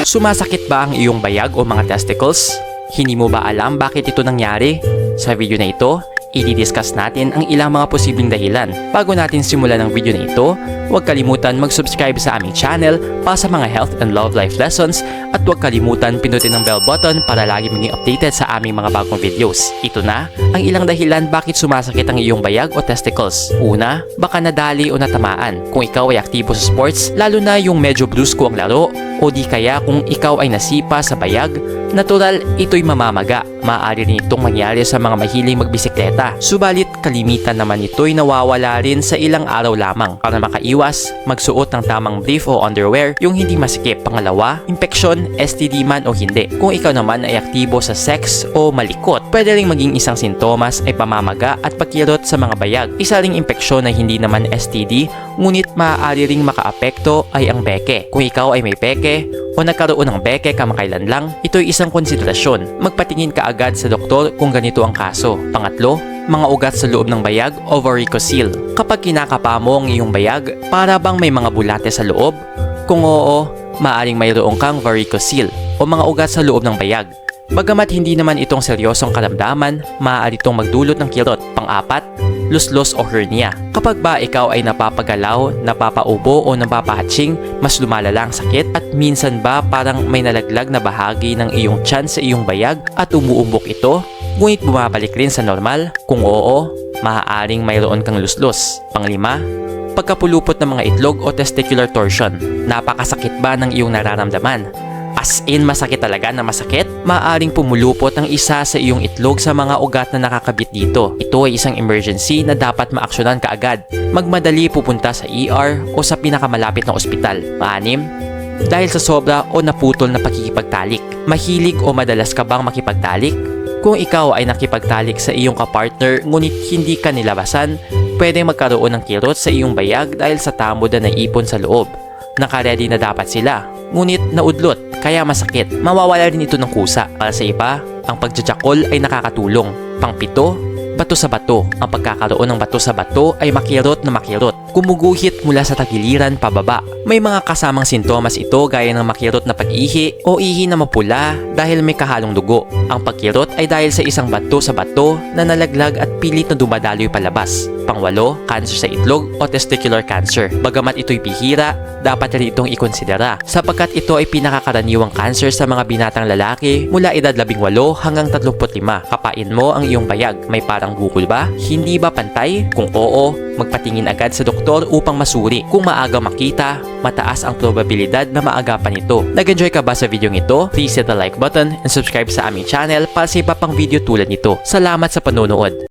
Sumasakit ba ang iyong bayag o mga testicles? Hindi mo ba alam bakit ito nangyari? Sa video na ito, i-discuss natin ang ilang mga posibleng dahilan. Bago natin simulan ang video na ito, huwag kalimutan mag-subscribe sa aming channel para sa mga health and love life lessons at huwag kalimutan pindutin ang bell button para lagi maging updated sa aming mga bagong videos. Ito na ang ilang dahilan bakit sumasakit ang iyong bayag o testicles. Una, baka nadali o natamaan. Kung ikaw ay aktibo sa sports, lalo na yung medyo brusko ang laro, o di kaya kung ikaw ay nasipa sa bayag, natural ito'y mamamaga. Maaari rin itong mangyari sa mga mahiling magbisikleta. Subalit kalimitan naman ito'y nawawala rin sa ilang araw lamang. Para makaiwas, magsuot ng tamang brief o underwear, yung hindi masikip. Pangalawa, impeksyon, STD man o hindi. Kung ikaw naman ay aktibo sa sex o malikot, pwede ring maging isang sintomas ay pamamaga at pagkirot sa mga bayag. Isa ring impeksyon na hindi naman STD, ngunit maaari ring makaapekto ay ang beke. Kung ikaw ay may beke o nagkaroon ng beke kamakailan lang, ito'y isang konsiderasyon. Magpatingin ka agad sa doktor kung ganito ang kaso. Pangatlo, mga ugat sa loob ng bayag o varicocele. Kapag kinakapa mo ang iyong bayag, para bang may mga bulate sa loob? Kung oo, maaring mayroon kang varicocele o mga ugat sa loob ng bayag. Bagamat hindi naman itong seryosong karamdaman, maaari itong magdulot ng kirot. Pang-apat, luslos o hernia. Kapag ba ikaw ay napapagalaw, napapaubo o napapahatching, mas lumala ang sakit at minsan ba parang may nalaglag na bahagi ng iyong tiyan sa iyong bayag at umuumbok ito, ngunit bumabalik rin sa normal? Kung oo, maaaring mayroon kang luslos. Panglima, pagkapulupot ng mga itlog o testicular torsion. Napakasakit ba ng iyong nararamdaman? As in, masakit talaga na masakit? Maaring pumulupot ang isa sa iyong itlog sa mga ugat na nakakabit dito. Ito ay isang emergency na dapat maaksyonan kaagad. Magmadali pupunta sa ER o sa pinakamalapit na ospital. Paanim, dahil sa sobra o naputol na pakikipagtalik. Mahilig o madalas ka bang makipagtalik? Kung ikaw ay nakipagtalik sa iyong kapartner ngunit hindi ka nilabasan, pwedeng magkaroon ng kirot sa iyong bayag dahil sa tamod na naipon sa loob. Nakaredy na dapat sila, ngunit naudlot, kaya masakit. Mawawala rin ito ng kusa. Para sa iba, ang pagjajakol ay nakakatulong. Pangpito, bato sa bato. Ang pagkakaroon ng bato sa bato ay makirot na makirot. Gumuguhit mula sa tagiliran pababa. May mga kasamang sintomas ito gaya ng makirot na pag-ihi o ihi na mapula dahil may kahalong dugo. Ang pagkirot ay dahil sa isang bato sa bato na nalaglag at pilit na dumadaloy palabas. Pangwalo, cancer sa itlog o testicular cancer. Bagamat ito'y bihira, dapat rin itong ikonsidera sapagkat ito ay pinakakaraniwang cancer sa mga binatang lalaki mula edad 18 hanggang 35. Kapain mo ang iyong bayag. May parang bukol ba? Hindi ba pantay? Kung oo, magpatingin agad sa doktor upang masuri. Kung maaga makita, mataas ang probabilidad na maagapan ito. Nag-enjoy ka ba sa video ito? Please hit the like button and subscribe sa aming channel para sa iba pang video tulad nito. Salamat sa panonood!